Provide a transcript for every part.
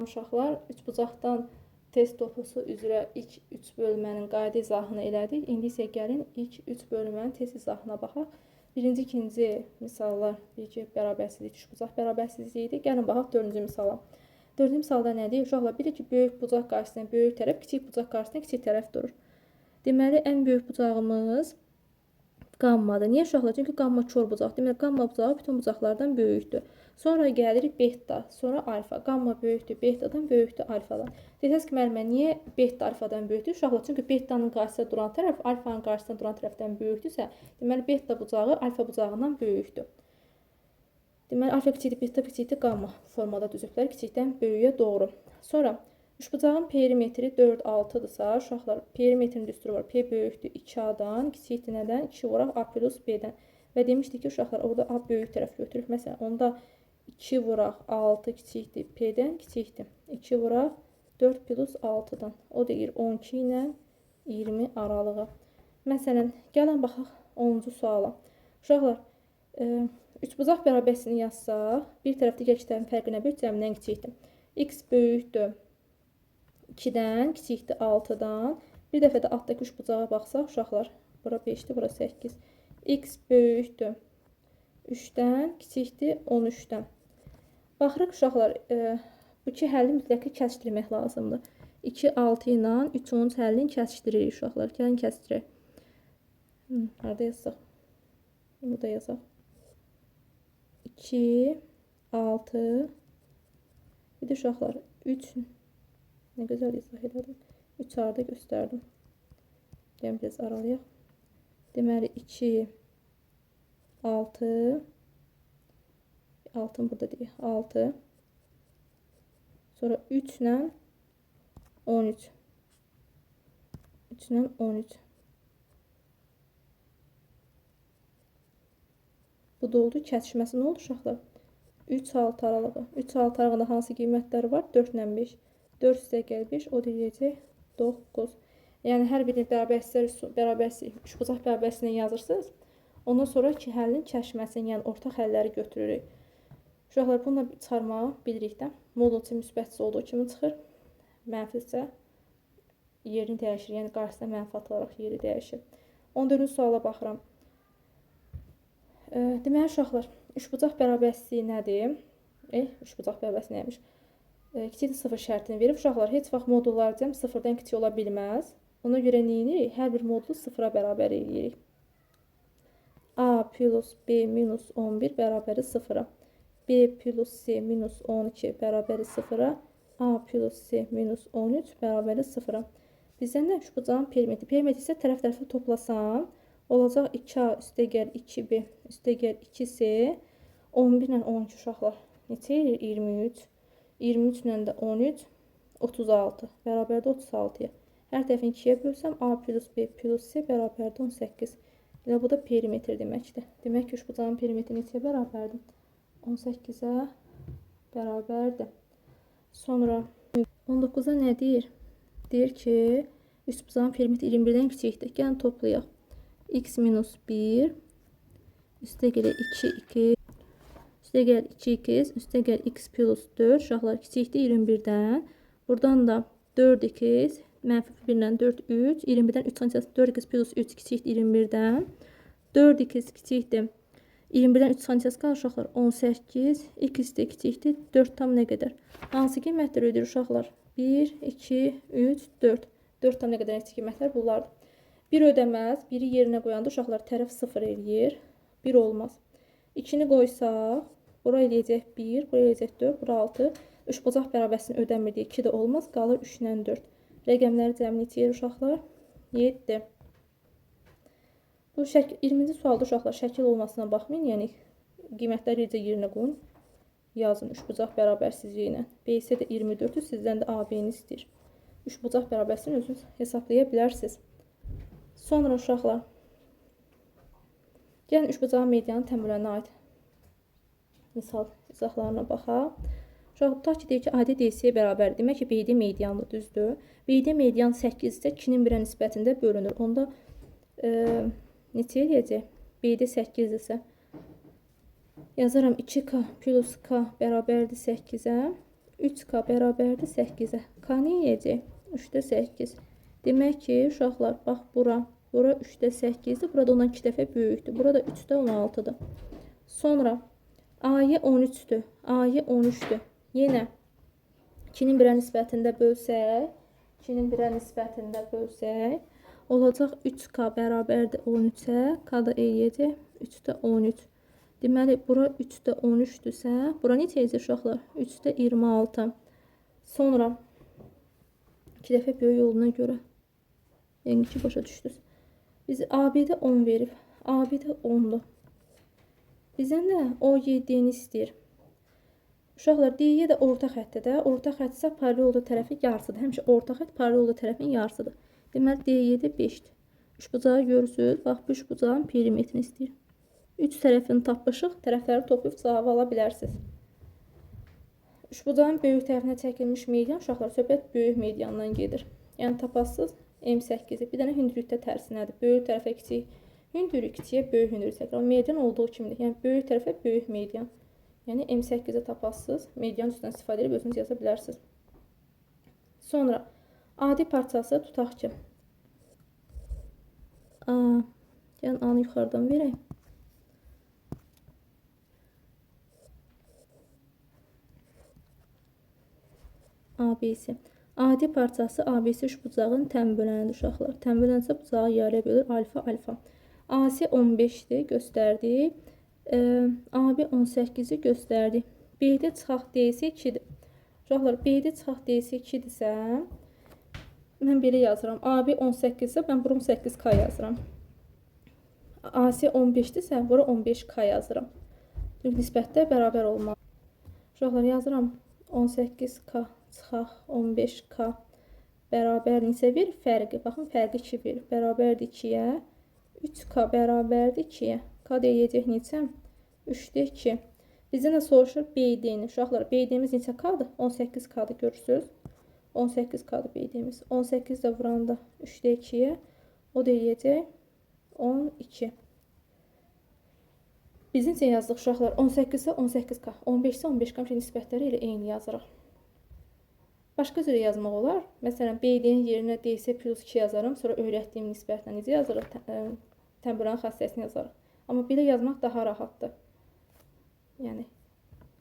Uşaqlar, üçbucaqdan test topusu üzrə ilk 3 bölmənin qayda izahını elədik. İndi isə gəlin ilk 3 bölmənin test izahına baxaq. Birinci, ikinci misallar bircə bərabərsizlik, üçbucaq bərabərsizliyi idi. Gəlin baxaq 4-cü misala. 4-cü misalda nə deyir? Uşaqlar, bilir ki, böyük bucaq qarşısında böyük tərəf, kiçik bucaq qarşısında kiçik tərəf durur. Deməli, ən böyük bucağımız qammadır. Niyə uşaqlar? Çünki qamma kör bucaq. Deməli, qamma bucağı bütün bucaqlardan böyükdür. Sonra gəlirik beta, sonra alfa. Qamma böyükdür, betadan böyükdür alfadan. Desəz ki, müəllimə, niyə beta alfadan böyükdür? Uşaqlar, çünki betanın qarşısında duran tərəf alfanın qarşısında duran tərəfdən böyükdürsə, deməli, beta bucağı alfa bucağından böyükdür. Deməli, alfa kiçikdir, beta kiçikdir, qamma formada düzüblər, kiçikdən böyüyə doğru. Sonra, üçbucağın perimetri 4, 6-dırsa, uşaqlar, perimetrin düsturu var. P böyükdür 2A-dan, kiçikdir nədən? 2 vuraq A plus B-dən. Və demişdik ki, uşaqlar, orada A böyük tərəf götürürük. Məsələn, onda 2 vuraq 6 kiçikdir P-dən, kiçikdir. 2 vuraq 4 plus 6-dan. O deyir 12 ilə 20 aralığı. Məsələn, gəlin baxaq 10-cu suala. Uşaqlar, üçbucaq bərabərsini yazsaq, bir tərəf digər iki tərəfin fərqi nə böyük cəmindən kiçikdir. X böyükdür 2-dən, kiçikdir 6-dan. Bir dəfə də altdakı üçbucağa baxsaq, uşaqlar, bura 5-dir, bura 8. X böyükdür 3-dən, kiçikdir 13-dən. Baxırıq, uşaqlar, bu iki həlli mütləq kəsdirmək lazımdır. 2, 6 ilə 3, 10 həllini kəsdiririk, uşaqlar. Gəlin kəsdirək. Harada yazsaq? Bunu da yazaq. 2, 6, bir də uşaqlar, 3, nə gözəl izah elədim. 3 arada göstərdim. Gəlin biraz aralayaq. Deməli, 2, 6, 6-ın burada deyək, 6. Sonra 3 ilə 13. 3 ilə 13. Bu da oldu. Kəsişməsi nə oldu uşaqlar? 3, 6 aralığı. 3, 6 aralığında hansı qiymətlər var? 4 ilə 5. 4 üstə gəl 5, o deyəcək 9. Yəni, hər birini bərabərsiz, üçbucaq bərabərsinə yazırsınız. Ondan sonra ki, həllin kəşməsini, yəni ortaq həlləri götürürük. Uşaqlar, bununla çıxarmağı bilirik də. Modulçu müsbətçi olduğu kimi çıxır. Mənfisə yerini dəyişir. Yəni, qarşısına mənfi atılaraq yeri dəyişir. 14-cü suala baxıram. Deməli, uşaqlar, üçbucaq bərabərsizliyi nədir? Üçbucaq bərabərsizliyi nəymiş? Kiçikdir 0 şərtini verib. Uşaqlar, heç vaxt modullar cəm 0-dan kiçik ola bilməz. Ona görə nə edirik? Hər bir modulu 0-a bərabər edirik. A plus B minus 11 bərabəri 0-a. B plus C minus 12 bərabəri 0-a. A plus C minus 13 bərabəri 0-a. Bizdən də üçbucağın perimetri. Perimetri isə tərəf-tərəfə toplasam, olacaq 2A üstə gəl 2B üstə gəl 2C 11 ilə 12 uşaqlar. Neçə edir? 23. 23 ilə də 13, 36. Bərabərdə 36-ya. Hər tərəfini 2-yə bölsəm, A plus B plus C bərabərdə 18. Elə bu da perimetr deməkdir. Demək ki, üçbucağın perimetri neçəyə bərabərdir? 18-ə bərabərdir. Sonra 19-a nə deyir? Deyir ki, üçbucağın perimetri 21-dən kiçikdir. Gəlin toplayaq. X minus 1 üstə gələ 2, 2. Üstə gəl 2x, üstə gəl x plus 4. Uşaqlar kiçikdir 21-dən. Buradan da 4x, mənfi 1-dən 4, 3. 21-dən 3 saniyası 4x plus 3 kiçikdir 21-dən. 4x kiçikdir 21-dən 3 saniyası qalır uşaqlar 18. X də kiçikdir 4 tam nə qədər? Hansı qiymətlər ödür uşaqlar? 1, 2, 3, 4. 4 tam nə qədər kiçik qiymətlər bunlardır. 1 ödəməz. 1-i yerinə qoyanda uşaqlar tərəf 0 eləyir. 1 olmaz. 2-ni qoysaq, bura eləyəcək 1, bura eləyəcək 4, bura 6. Üçbucaq bərabərsini ödəmir deyə 2 də olmaz. Qalır 3 ilə 4. Rəqəmləri cəmi neçə yer uşaqlar? 7. Bu 20-ci sualda uşaqlar şəkil olmasına baxmayın. Yəni, qiymətləri necə yerinə qoyun. Yazın üçbucaq bərabərsizliyi ilə. B isə də 24-dür. Sizdən də AB-ni istəyir. Üçbucaq bərabərsini özünüz hesablaya bilərsiniz. Sonra uşaqlar, gəlin üçbucağın medianın təmürlərinə aid misal izahlarına baxaq. Uşaq, tutaq ki, deyir ki, AD DC-yə bərabərdir. Demək ki, BD medianlı düzdür. BD median 8 isə 2-nin 1-ə nisbətində bölünür. Onda neçə eləyəcək? BD 8 isə yazaram 2K plus K bərabərdir 8-ə. 3K bərabərdir 8-ə. K nə edəcək? 3-də 8. Demək ki, uşaqlar, bax bura 3-də 8-dir. Burada ondan 2 dəfə böyükdür. Burada 3-də 16-dır. Sonra A-yı 13-dür. A-yı 13-dür. Yenə 2-nin 1-ə nisbətində bölsək, 2-nin 1-ə nisbətində bölsək, olacaq 3K bərabərdir 13-ə. K da eləyəcək 3-də 13. Deməli, bura 3-də 13-dürsə, bura necə edəcək uşaqlar? 3-də 26. Sonra 2 dəfə böyük olduğuna görə, yəni ki, başa düşdünüz. Bizi AB-də 10 verib. AB-də 10-dur. Bizdən də O7-ni istəyir. Uşaqlar, D-yə də orta xəttədə. Orta xətt isə paralel olduğu tərəfin yarısıdır. Həmişə orta xətt paralel olduğu tərəfin yarısıdır. Deməli, D7 5-dir. Üçbucağı görürsünüz. Bax, bu üçbucağın perimetrini istəyir. 3 tərəfini tapışıq. Tərəfləri toplayıb cavabı ala bilərsiniz. Üçbucağın böyük tərəfinə çəkilmiş median, uşaqlar, söhbət böyük mediandan gedir. Yəni, tapasınız M8-i. Bir dənə hündürlükdə tərsinədir. Böyük tərəfə kiçik hündürlük, kiçiyə böyük hündürlük çəkilir. Median olduğu kimidir. Yəni, böyük tərəfə böyük median. Yəni, M8-i tapasınız. Median üstündən istifadə edib özünüz yaza bilərsiniz. Sonra, adi parçası tutaq ki. Yəni, A-nı yuxarıdan verək. ABC. Adi parçası ABC üçbucağın tənbölənədir uşaqlar. Tənbölənsə bucağı yarıya bölür alfa alfa. AC 15-dir, göstərdik. AB 18-i göstərdik. B-də çıxaq DC 2-dir. Uşaqlar, B-də çıxaq DC 2-dirsə, mən belə yazıram. AB 18-dirsə, mən bura 18K yazıram. AC 15-dirsə, bura 15K yazıram. Nisbətdə bərabər olmalı. Uşaqlar, yazıram 18K çıxaq 15K bərabər neçə verir? Fərqi. Baxın, fərqi 2 verir. Bərabərdir 2-yə. 3K bərabərdir 2-yə. K deyəcək neçə? 3-də 2. Bizdən də soruşur BD-ni. Uşaqlar, BD-miz neçə K-dır? 18K-dır, görürsünüz. 18K-dır BD-miz. 18 də vuranda 3-də 2-yə. O deyəcək 12. Biz necə yazdıq uşaqlar? 18 isə 18K. 15 isə 15K nisbətləri ilə eyni yazırıq. Başqa cürə yazmaq olar. Məsələn, BD-nin yerinə DC plus 2 yazarım. Sonra öyrətdiyim nisbətlə necə yazırıq? Tənbölən xassəsini yazarıq. Amma belə yazmaq daha rahatdır. Yəni,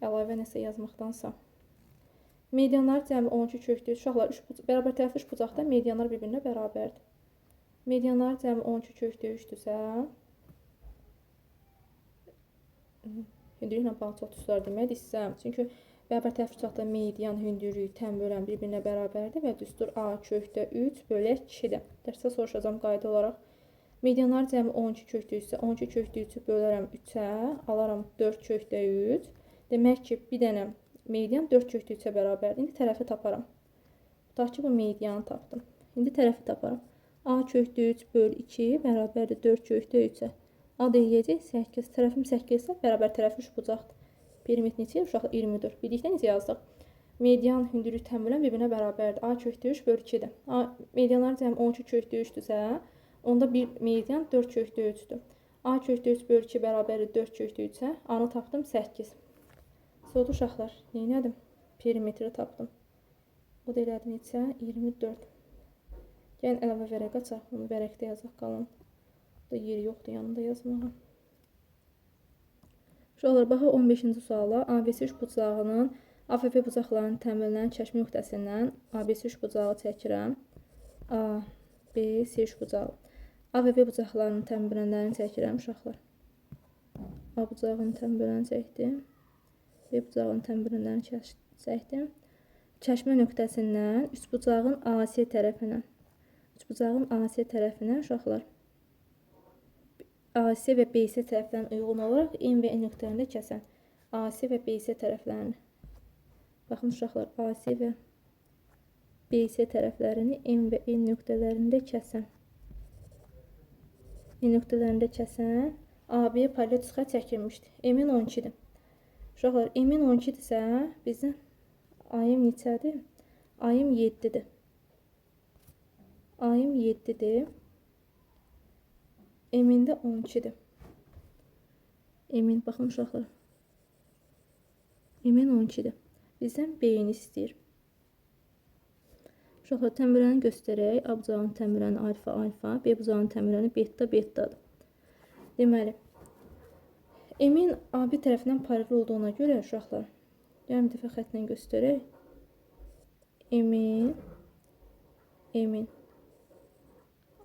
əlavə nəsə yazmaqdansa. Medianlar cəmi 12 kökdür. Uşaqlar, bərabər tərəfli üçbucaqda medianlar bir-birinə bərabərdir. Medianlar cəmi 12 kökdür 3-dürsə, hündürlüklə bağlı çox düzlər demək istəyirəm. Çünki bərabər tərəfli üçbucaqda median, hündürlük, tənbölən bir-birinə bərabərdir və düstur A kökdə 3 bölək 2-dir. Dərsdə soruşacağım qayda olaraq. Medianlar cəmi 12 kökdürsə, 12 kökdə 3-ü bölərəm 3-ə, alaram 4 kökdə 3. Demək ki, bir dənə median 4 kökdə 3-ə bərabərdir. İndi tərəfi taparam. Tutaq ki, bu medianı tapdım. İndi tərəfi taparam. A kökdə 3 böl 2 bərabərdir 4 kökdə 3-ə. A deyəcək 8. Tərəfim 8 isə bərabər tərəfi üçbucaqdır. Perimetr neçə? Uşaqlar 24. Birlikdə necə yazdıq? Median, hündürlük, tənbölən bir-birinə bərabərdir. A kökdə 3 böl 2-dir. Medianlar cəmi 12 kökdə 3-dürsə, onda bir median 4 kökdə 3-dür. A kökdə 3 böl 2 bərabərdir 4 kökdə 3-ə. A-nı tapdım 8. Sonra uşaqlar, neynədim? Perimetri tapdım. O da elədim neçə? 24. Yəni, əlavə vərəq açaq. Onu vərəqdə yazaq qalın. Da yeri yoxdur yanında yazmağa. Uşaqlar, baxaq 15-ci suala. ABC üçbucağının AFP bucaqlarının tənbölünün çəkmə nöqtəsindən ABC üçbucağı çəkirəm. A, B, C üçbucağı. AVP bucaqlarının tənbölənlərini çəkirəm uşaqlar. A bucağının tənböləni çəkdim. B bucağının tənbölənlərini çəkdim. Çəkmə nöqtəsindən üçbucağın AC tərəfinə. Üçbucağın AC tərəfinə uşaqlar. AC və BC tərəflərinə uyğun olaraq N və N nöqtələrində kəsən. AC və BC tərəflərini. Baxın uşaqlar, AC və BC tərəflərini N və N nöqtələrində kəsən. N nöqtələrində kəsən AB paralel üçxət çəkilmişdir. M-in 12-dir. Uşaqlar, M-in 12-dirsə, bizim AM neçədir? AM 7-dir. AM 7-dir. M-in də 12-dir. M-in, baxın uşaqlar. M-in 12-dir. Bizdən B-ni istəyir. Uşaqlar təmürəni göstərək. A bucağının təmürəni alfa, alfa. B bucağının təmürəni beta, betadır. Deməli, M-in AB tərəfindən paralel olduğuna görə uşaqlar, gəlin bir dəfə xətlə göstərək. M-in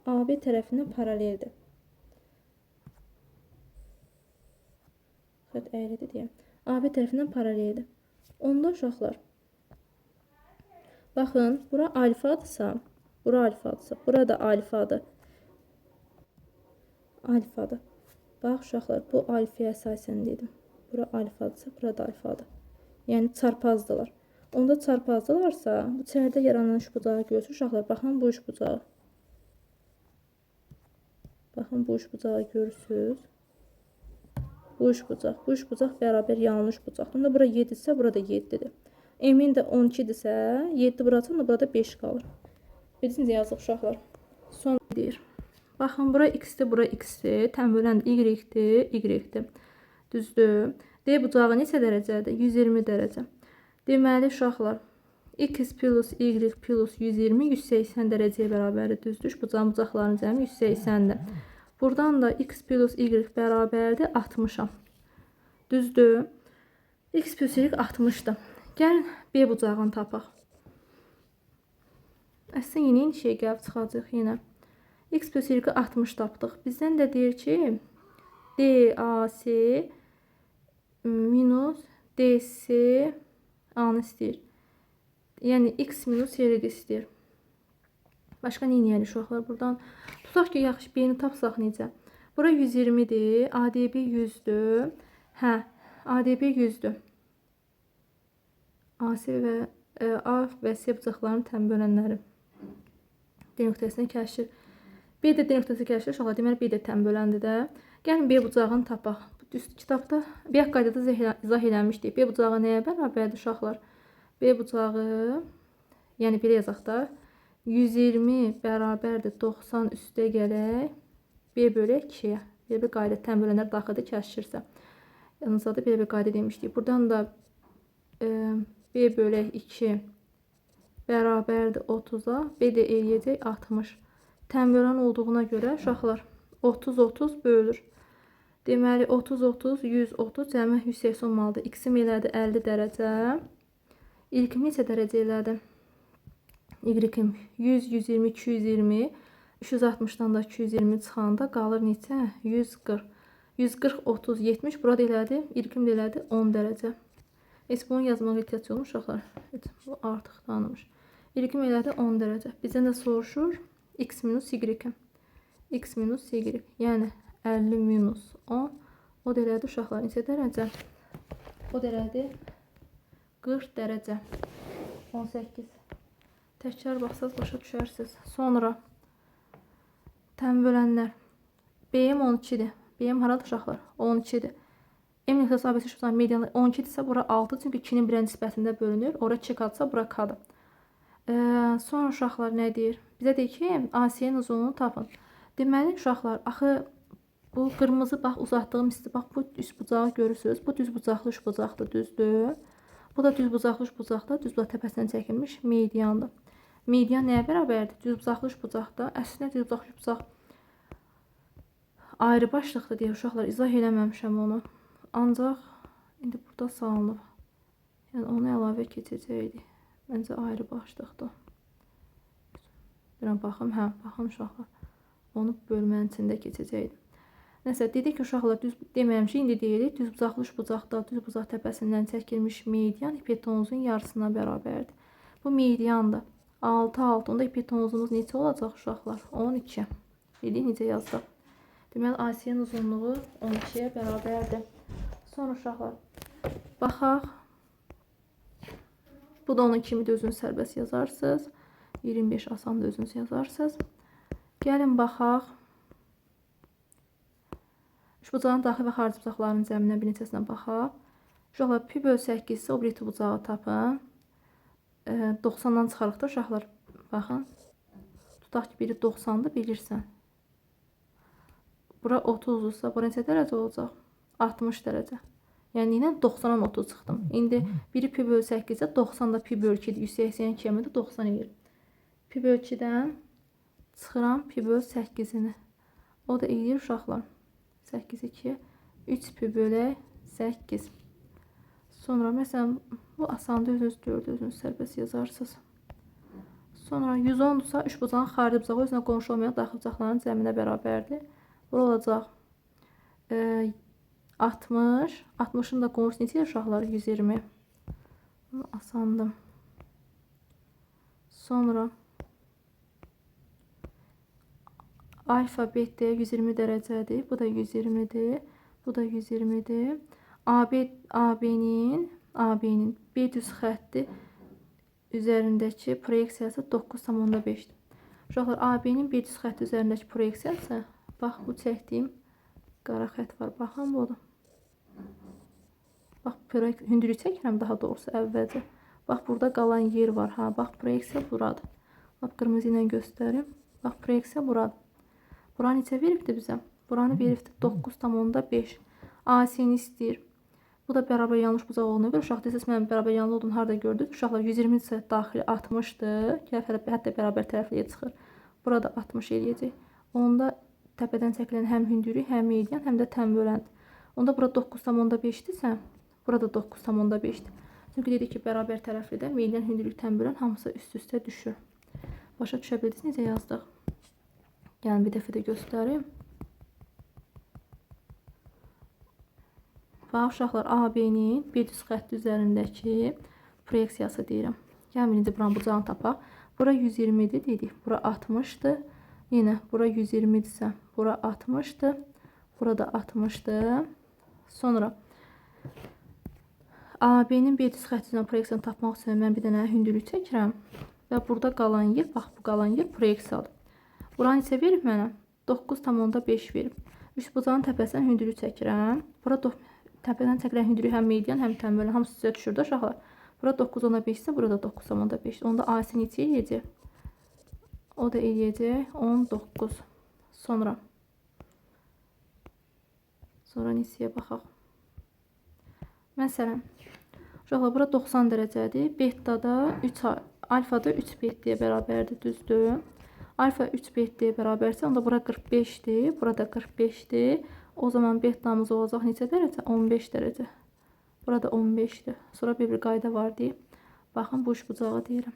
AB tərəfindən paraleldir. Xət əyridir deyəm. AB tərəfindən paraleldir. Onda uşaqlar, baxın, bura alfadırsa, bura da alfadır. Alfadır. Bax, uşaqlar, bu alfaya əsasən dedim. Bura alfadırsa, bura da alfadır. Yəni, çarpazdılar. Onda çarpazdılarsa, bu çərdə yaranan üçbucağı görürsünüz. Uşaqlar, baxın, bu üçbucağı. Baxın, bu üçbucağı görürsünüz. Bu üçbucaq bərabər yanlış bucaq. Onda bura 7-dirsə, burada 7-dir. M-in də 12-dirsə, 7 bura atın, burada 5 qalır. Bilirsiniz, yazıq uşaqlar. Son deyir. Baxın, bura x-dir, bura x-dir. Təmvülən y-dir, y-dir. Düzdür. D bucağı neçə dərəcədir? 120 dərəcə. Deməli, uşaqlar, x plus y plus 120, 180 dərəcəyə bərabərdir. Düzdür. Bucaqların cəmi 180-dir. Buradan da x plus y bərabərdir 60-a. Düzdür. X plus y 60-dır. Gəlin B bucağını tapaq. Əslində yeni şey gəlib çıxacaq yenə. X plus y 60 tapdıq. Bizdən də deyir ki, DAC minus DC A-nı istəyir. Yəni x minus y istəyir. Başqa nə edəyək uşaqlar buradan? Tutaq ki, yaxşı B-ni tapsaq necə? Bura 120-dir, ADB 100-dür. Hə, ADB 100-dür. AC və A və C bucaqlarının təmin bölənləri. D nöqtəsini kəşir. B də D nöqtəsi kəşir. Uşaqlar, deməli B də təmin böləndir də. Gəlin B bucağını tapaq. Düz kitabda bayaq qaydada izah eləmişdik. B bucağı nəyə bərabərdir uşaqlar? B bucağı, yəni belə yazaq da, 120 bərabərdir 90 üstə gələk B bölək 2-yə. Belə bir qayda təmin bölənlər daxildə kəşirsə. Yanınızda da belə bir qayda demişdik. Buradan da B bölək 2 bərabərdir 30-a. B də eləyəcək 60. Təmin bölən olduğuna görə uşaqlar 30-30 bölür. Deməli 30-30, 130, cəmi 180 olmalıdır. X-im elədi 50 dərəcə. İlkim neçə dərəcə elədi? Y-im 100, 120, 220. 360-dan da 220 çıxanda qalır neçə? 140. 140, 30, 70. Burada elədi. İlkim də elədi 10 dərəcə. Heç bunu yazmağa ehtiyac olmuş uşaqlar. Bu artıq tanımış. İlkim elədi 10 dərəcə. Bizdən də soruşur x minus y. X minus y. Yəni 50 minus 10. O da elədi uşaqlar neçə dərəcə? O da elədi 40 dərəcə. 18. Təkrar baxsaz başa düşərsiniz. Sonra təmin bölənlər. B-im 12-dir. B-im haradır uşaqlar? 12-dir. M nöqtəsi ABC şurada medianı 12-dirsə bura 6. Çünki 2-nin 1-ə nisbətində bölünür. Ora 2 qatsa bura K-dır. Sonra uşaqlar nə deyir? Bizə deyir ki, AC-nin uzunluğunu tapın. Deməli uşaqlar, axı bu qırmızı bax uzatdığım isti bax bu üst bucağı görürsünüz. Bu düz bucaqlı üst bucaqdır, düzdür. Bu da düz bucaqlı üst bucaqda, düz bucaq təpəsindən çəkilmiş mediandır. Median nəyə bərabərdir? Düz bucaqlı üst bucaqda. Əslində düz bucaqlı üst bucaq ayrı başlıqdır deyə uşaqlar izah eləməmişəm onu. Ancaq indi burada salınıb. Yəni onu əlavə keçəcəkdik. Məncə ayrı başlıqdır. Bilən baxım, hə, baxın uşaqlar. Onu bölmənin içində keçəcəkdim. Nəsə, dedik ki, uşaqlar düz deməmişik, indi deyirik. Düz bucaqlı üst bucaqda, düz bucaq təpəsindən çəkilmiş median hipotenuzun yarısına bərabərdir. Bu mediandır. 6, 6. Onda hipotenuzumuz neçə olacaq uşaqlar? 12. Dedik, necə yazdıq? Deməli, AC-nin uzunluğu 12-yə bərabərdir. Sonra uşaqlar, baxaq. Bu da onun kimi də özünüz sərbəst yazarsınız. 25 asan da özünüz yazarsınız. Gəlin, baxaq. Üç bucağın daxil və xarici bucaqlarının cəminə bir neçəsinə baxaq. Uşaqlar, pi böl 8 isə obreti bucağı tapın. 90-dan çıxarıq da uşaqlar. Baxın. Tutaq ki, biri 90-dır, bilirsən. Bura 30-dursa, bura neçə dərəcə olacaq? 60 dərəcə. Yəni ilə 90-dan 30 çıxdım. İndi biri pi bölü 8-də 90 da pi bölü 2-dir. 182 də 90 edir. Pi bölü 2-dən çıxıram pi bölü 8-ini. O da eləyir uşaqlar. 8 2 3 pi bölü 8. Sonra məsələn bu asandır, özünüz gördünüz, sərbəst yazarsınız. Sonra 110-dursa 3 bucağın xarici bucağı özünə qonşu olmayan daxil bucaqların cəminə bərabərdir. Bura olacaq 60. 60-ın da qonşusu neçə uşaqlar? 120. Asandır. Sonra alfabet də 120 dərəcədir. Bu da 120-dir. Bu da 120-dir. AB-nin B düz xətti üzərindəki proyeksiyası 9,5-dir. Uşaqlar, AB-nin B düz xətti üzərindəki proyeksiyası, bax bu çəkdiyim qara xətt var. Baxın budur. Bax, hündürlük çəkirəm daha doğrusu əvvəlcə. Bax, burada qalan yer var. Ha, bax, proyeksiya buradır. Bax, qırmızı ilə göstərim. Bax, proyeksiya buradır. Buranı neçə veribdir bizə? Buranı veribdir 9,5. AC-ni istəyir. Bu da bərabər yanlış bucaq olduğuna görə uşaq desəz mənim bərabər yanlış olduğunu harda gördünüz? Uşaqlar 120 isə daxili 60-dır. Hətta bərabər tərəfliyə çıxır. Burada 60 eləyəcək. Onda təpədən çəkilən həm hündürlük, həm median, həm də tən böləndir. Onda burada 9,5-dirsə, burada 9,5-dir. Çünki dedik ki, bərabər tərəflidə median, hündürlük, tən bölən hamısı üst-üstə düşür. Başa düşə bildiniz necə yazdıq? Gəlin bir dəfə də göstərim. Bax, uşaqlar, AB-nin B düz xətti üzərindəki proyeksiyası deyirəm. Gəlin, indi buranın bucağını tapaq. Bura 120-dir dedik, bura 60-dır. Yenə, bura 120-dirsə, bura 60-dır. Burada 60-dır. Sonra AB-nin B düz xətti üzərində proyeksiyanı tapmaq üçün mən bir dənə hündürlük çəkirəm. Və burada qalan yer, bax, bu qalan yer proyeksiyadır. Buranı neçə verib mənə? 9,5 verib. Üç bucağın təpəsindən hündürlük çəkirəm. Burada təpədən çəkilən hündürlük həm median, həm tən bölən hamısı sizə düşür də uşaqlar. Burada 9,5 isə burada 9,5. Onda AC neçə eləyəcək? O da eləyəcək 19. Sonra neçəyə baxaq. Məsələn, uşaqlar, bura 90 dərəcədir. Betada 3, alfada 3 betliyə bərabərdir, düzdür. Alfa 3 betliyə bərabərsə, onda bura 45-dir, burada 45-dir. O zaman betamız olacaq neçə dərəcə? 15 dərəcə. Burada 15-dir. Sonra bir qayda var deyib. Baxın, bu üç bucağı deyirəm.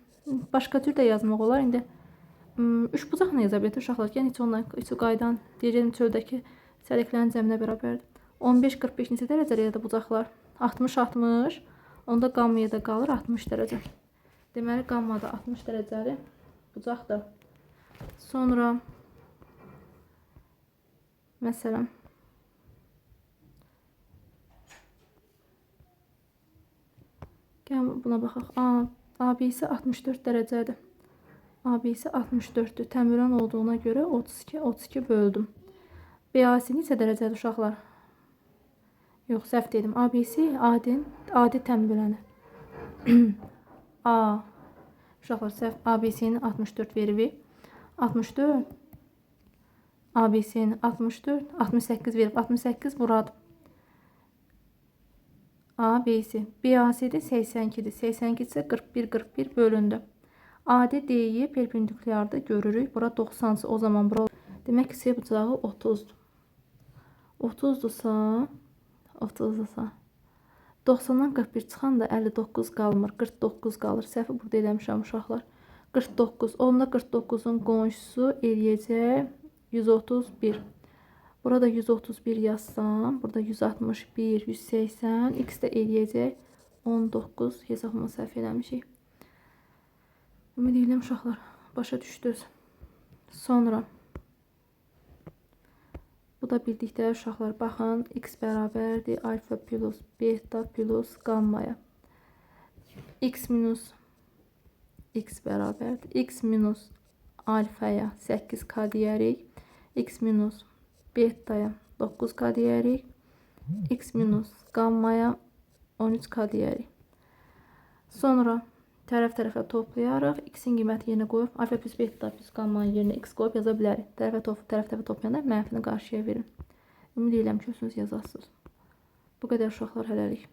Başqa cür də yazmaq olar. İndi üç bucaqla yaza bilir uşaqlar. Yəni, heç qaydan deyəcəm çöldəki sədəklərin cəminə bərabərdir. 15-45 neçə dərəcəliyə də bucaqlar? 60-60. Onda qammaya da qalır 60 dərəcə. Deməli, qammada 60 dərəcəli bucaqdır. Sonra məsələn gəlin buna baxaq. AB isə 64 dərəcədir. AB isə 64-dür. Təmirən olduğuna görə 32 böldüm. BAC neçə dərəcədir uşaqlar? Yox, səhv dedim. ABC adi tən böləni. Uşaqlar, səhv. ABC-ni 64 verib. 64. ABC-ni 64. 68 verib. 68 buradır. ABC. BAC-də 82-dir. 82 isə 41 bölündü. AD D-yi perpendikulyarda görürük. Bura 90-sı. O zaman bura demək ki, C bucağı 30-dur. 30-dursa 90-dan 41 çıxan da 59 qalmır. 49 qalır. Səhvi burada eləmişəm uşaqlar. 49. Onda 49-un qonşusu eləyəcək 131. Burada 131 yazsam, burada 161, 180, x də eləyəcək 19. Hesabımı səhv eləmişik. Ümid edirəm uşaqlar, başa düşdünüz. Sonra bu da bildikdə uşaqlar, baxın, x bərabərdir alfa plus beta plus qammaya. X minus x bərabərdir. X minus alfaya 8k deyərik. X minus betaya 9k deyərik. X minus qammaya 13k deyərik. Sonra tərəf-tərəfə toplayaraq x-in qiyməti yerinə qoyub alfa plus beta plus qammanın yerinə x qoyub yaza bilərik. Tərəf-tərəfə toplayanda mənfini qarşıya verin. Ümid edirəm ki, özünüz yazasınız. Bu qədər uşaqlar hələlik.